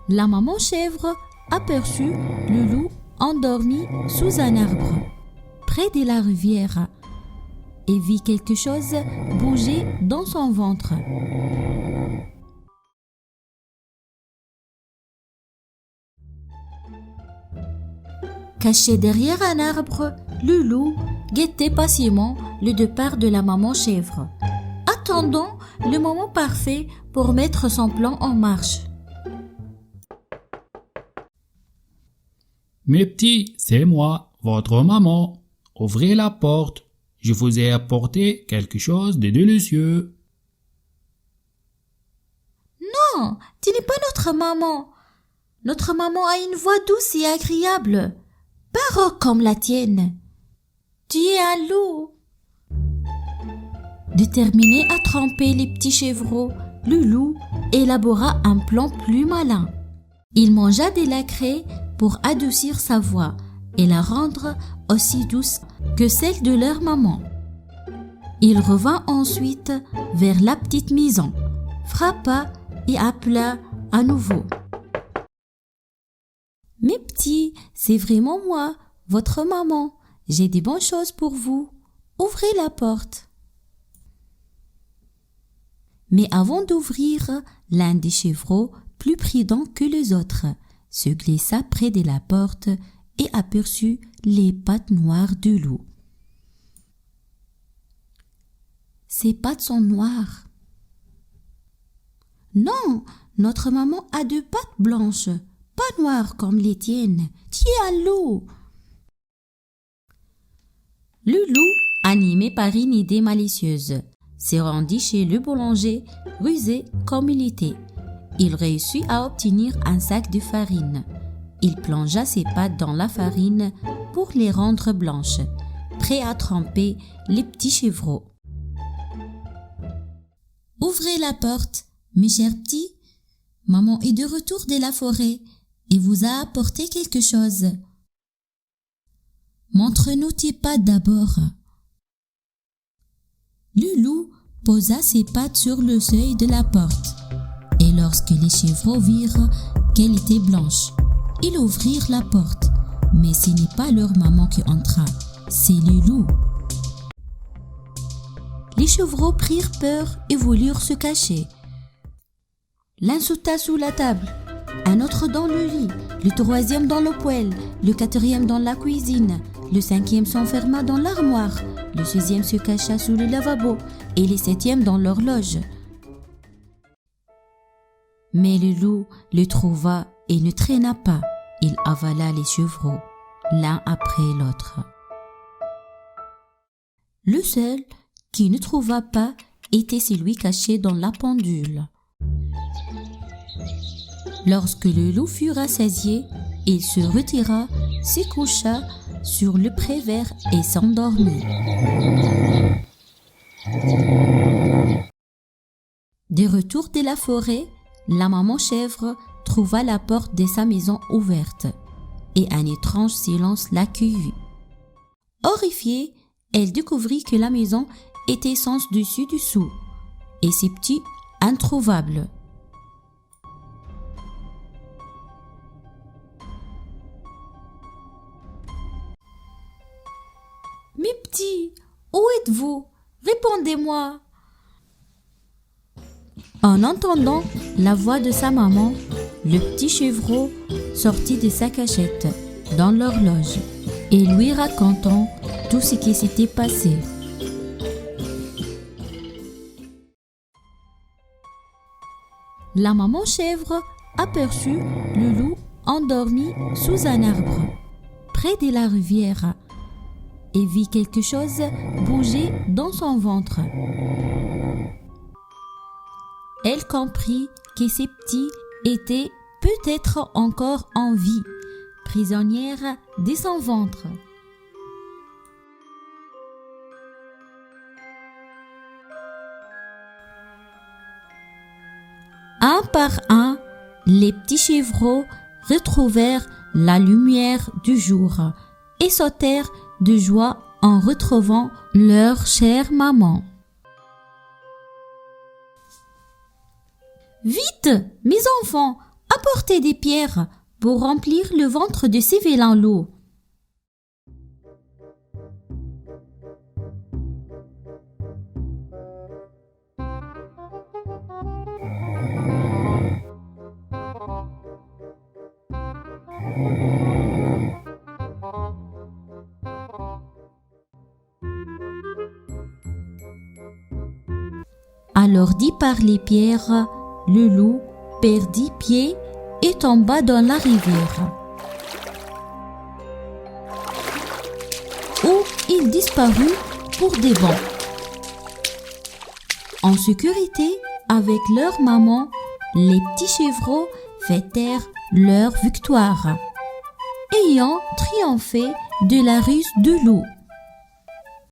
la maman chèvre aperçut le loup endormi sous un arbre, près de la rivière, et vit quelque chose bouger dans son ventre. Caché derrière un arbre, le loup guettait patiemment le départ de la maman chèvre, attendant le moment parfait pour mettre son plan en marche. Mes petits, c'est moi, votre maman. Ouvrez la porte. Je vous ai apporté quelque chose de délicieux. Non, tu n'es pas notre maman. Notre maman a une voix douce et agréable, pas rauque comme la tienne. Tu es un loup. Déterminé à tromper les petits chevreaux, le loup élabora un plan plus malin. Il mangea des lacrés pour adoucir sa voix et la rendre aussi douce que celle de leur maman. Il revint ensuite vers la petite maison, frappa et appela à nouveau. « Mes petits, c'est vraiment moi, votre maman. J'ai des bonnes choses pour vous. Ouvrez la porte. » Mais avant d'ouvrir, l'un des chevreaux, plus prudent que les autres, se glissa près de la porte et aperçut les pattes noires du loup. Ses pattes sont noires. Non, notre maman a deux pattes blanches, pas noires comme les tiennes. Tu es un loup. Le loup, animé par une idée malicieuse, se rendit chez le boulanger, rusé comme il était. Il réussit à obtenir un sac de farine. Il plongea ses pattes dans la farine pour les rendre blanches, prêt à tremper les petits chevreaux. « Ouvrez la porte, mes chers petits. Maman est de retour de la forêt et vous a apporté quelque chose. Montre-nous tes pattes d'abord. » Le loup posa ses pattes sur le seuil de la porte. Et lorsque les chevreaux virent qu'elle était blanche, ils ouvrirent la porte. Mais ce n'est pas leur maman qui entra, c'est le loup. Les chevreaux prirent peur et voulurent se cacher. L'un sauta sous la table, un autre dans le lit, le troisième dans le poêle, le quatrième dans la cuisine, le cinquième s'enferma dans l'armoire, le sixième se cacha sous le lavabo et le septième dans l'horloge. Mais le loup le trouva et ne traîna pas. Il avala les chevreaux, l'un après l'autre. Le seul qui ne trouva pas était celui caché dans la pendule. Lorsque le loup fut rassasié, il se retira, se coucha sur le prévert et s'endormit. De retour de la forêt, la maman chèvre trouva la porte de sa maison ouverte et un étrange silence l'accueillit. Horrifiée, elle découvrit que la maison était sans dessus-dessous et ses petits introuvables. « Mes petits, où êtes-vous? Répondez-moi !» En entendant la voix de sa maman, le petit chevreau sortit de sa cachette dans l'horloge et lui racontant tout ce qui s'était passé. La maman chèvre aperçut le loup endormi sous un arbre, près de la rivière, et vit quelque chose bouger dans son ventre. Elle comprit que ses petits étaient peut-être encore en vie, prisonnières de son ventre. Un par un, les petits chevreaux retrouvèrent la lumière du jour et sautèrent de joie en retrouvant leur chère maman. « Vite, mes enfants, apporter des pierres pour remplir le ventre de ces vélins loups. Alors dit par les pierres, le loup perdit pied et tomba dans la rivière, où il disparut pour des bons. En sécurité avec leur maman, les petits chevreaux fêtèrent leur victoire, ayant triomphé de la ruse de loup.